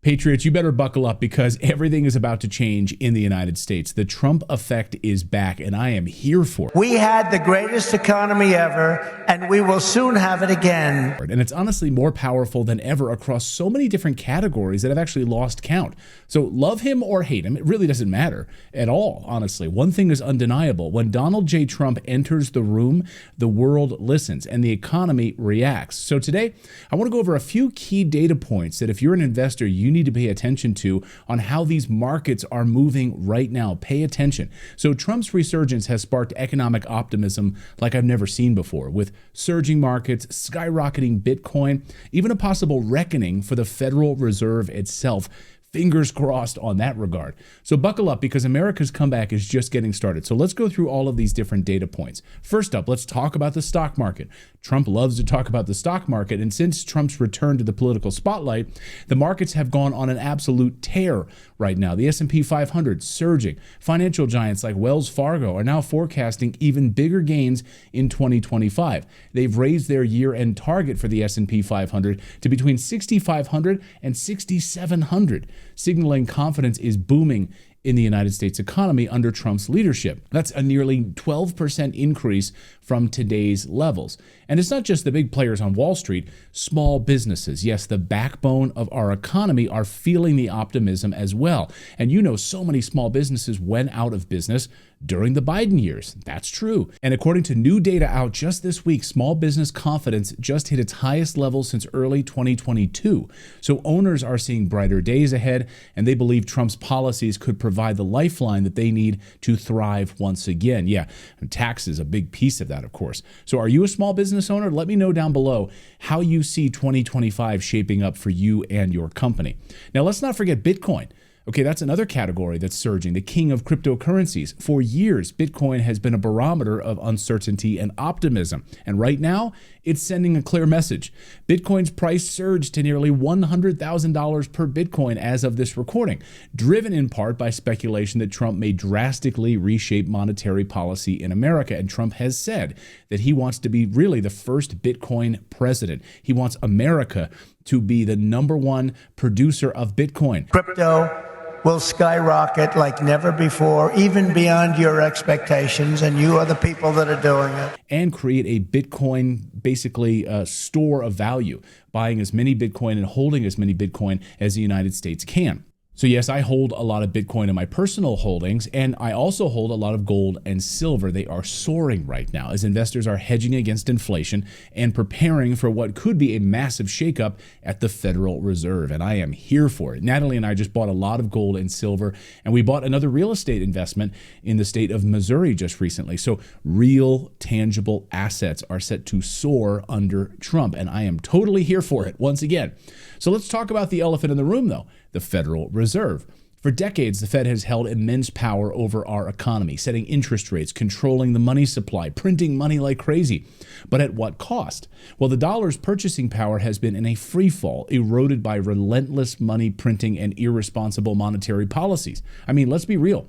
Patriots, you better buckle up because everything is about to change in the United States. The Trump effect is back, and I am here for it. We had the greatest economy ever, and we will soon have it again. And it's honestly more powerful than ever across so many different categories that I've actually lost count. So love him or hate him, it really doesn't matter at all, honestly. One thing is undeniable. When Donald J. Trump enters the room, the world listens and the economy reacts. So today, I want to go over a few key data points that if you're an investor, you need to pay attention to on how these markets are moving right now. Pay attention. So Trump's resurgence has sparked economic optimism like I've never seen before, with surging markets, skyrocketing Bitcoin, even a possible reckoning for the Federal Reserve itself. Fingers crossed on that regard. So buckle up because America's comeback is just getting started. So let's go through all of these different data points. First up, let's talk about the stock market. Trump loves to talk about the stock market. And since Trump's return to the political spotlight, the markets have gone on an absolute tear right now. The S&P 500 surging. Financial giants like Wells Fargo are now forecasting even bigger gains in 2025. They've raised their year-end target for the S&P 500 to between 6,500 and 6,700. Signaling confidence is booming in the United States economy under Trump's leadership. That's a nearly 12% increase from today's levels. And it's not just the big players on Wall Street, small businesses, yes, the backbone of our economy, are feeling the optimism as well. And you know, so many small businesses went out of business during the Biden years. That's true. And according to new data out just this week, small business confidence just hit its highest level since early 2022. So owners are seeing brighter days ahead, and they believe Trump's policies could provide the lifeline that they need to thrive once again. Yeah, and tax is a big piece of that, of course. So are you a small business owner? Let me know down below how you see 2025 shaping up for you and your company. Now, let's not forget Bitcoin. Okay, that's another category that's surging, the king of cryptocurrencies. For years, Bitcoin has been a barometer of uncertainty and optimism. And right now, it's sending a clear message. Bitcoin's price surged to nearly $100,000 per Bitcoin as of this recording, driven in part by speculation that Trump may drastically reshape monetary policy in America. And Trump has said that he wants to be really the first Bitcoin president. He wants America to be the #1 producer of Bitcoin. Crypto will skyrocket like never before, even beyond your expectations, and you are the people that are doing it. And create a Bitcoin, basically a store of value, buying as many Bitcoin and holding as many Bitcoin as the United States can. So yes, I hold a lot of Bitcoin in my personal holdings, and I also hold a lot of gold and silver. They are soaring right now as investors are hedging against inflation and preparing for what could be a massive shakeup at the Federal Reserve, and I am here for it. Natalie and I just bought a lot of gold and silver, and we bought another real estate investment in the state of Missouri just recently. So real tangible assets are set to soar under Trump, and I am totally here for it once again. So let's talk about the elephant in the room, though, the Federal Reserve. For decades, the Fed has held immense power over our economy, setting interest rates, controlling the money supply, printing money like crazy. But at what cost? Well, the dollar's purchasing power has been in a free fall, eroded by relentless money printing and irresponsible monetary policies. I mean, let's be real.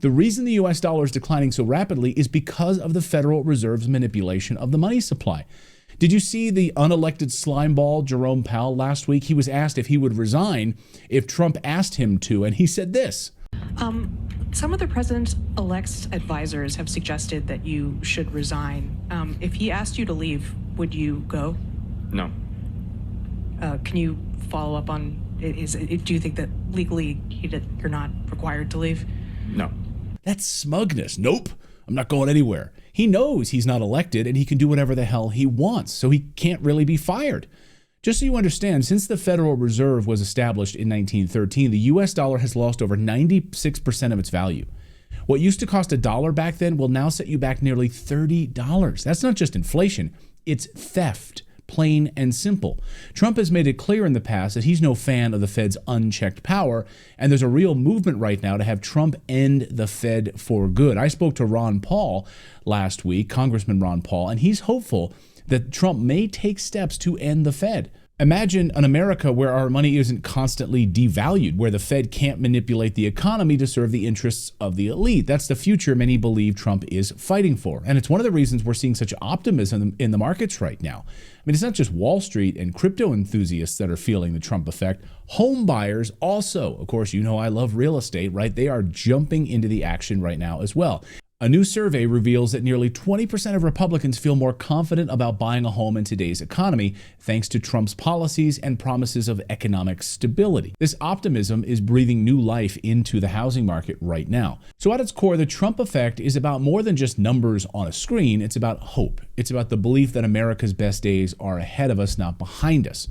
The reason the US dollar is declining so rapidly is because of the Federal Reserve's manipulation of the money supply. Did you see the unelected slimeball Jerome Powell last week? He was asked if he would resign if Trump asked him to, and he said this. Some of the president-elect's advisors have suggested that you should resign. If he asked you to leave, would you go? No. Can you follow up on, do you think that legally you're not required to leave? No. That's smugness. Nope. I'm not going anywhere. He knows he's not elected and he can do whatever the hell he wants, so he can't really be fired. Just so you understand, since the Federal Reserve was established in 1913, the US dollar has lost over 96% of its value. What used to cost $1 back then will now set you back nearly $30. That's not just inflation, it's theft. Plain and simple. Trump has made it clear in the past that he's no fan of the Fed's unchecked power, and there's a real movement right now to have Trump end the Fed for good. I spoke to Ron Paul last week, Congressman Ron Paul, and he's hopeful that Trump may take steps to end the Fed. Imagine an America where our money isn't constantly devalued, where the Fed can't manipulate the economy to serve the interests of the elite. That's the future many believe Trump is fighting for. And it's one of the reasons we're seeing such optimism in the markets right now. I mean, it's not just Wall Street and crypto enthusiasts that are feeling the Trump effect. Home buyers also, of course, you know I love real estate, right? They are jumping into the action right now as well. A new survey reveals that nearly 20% of Republicans feel more confident about buying a home in today's economy, thanks to Trump's policies and promises of economic stability. This optimism is breathing new life into the housing market right now. So at its core, the Trump effect is about more than just numbers on a screen. It's about hope. It's about the belief that America's best days are ahead of us, not behind us.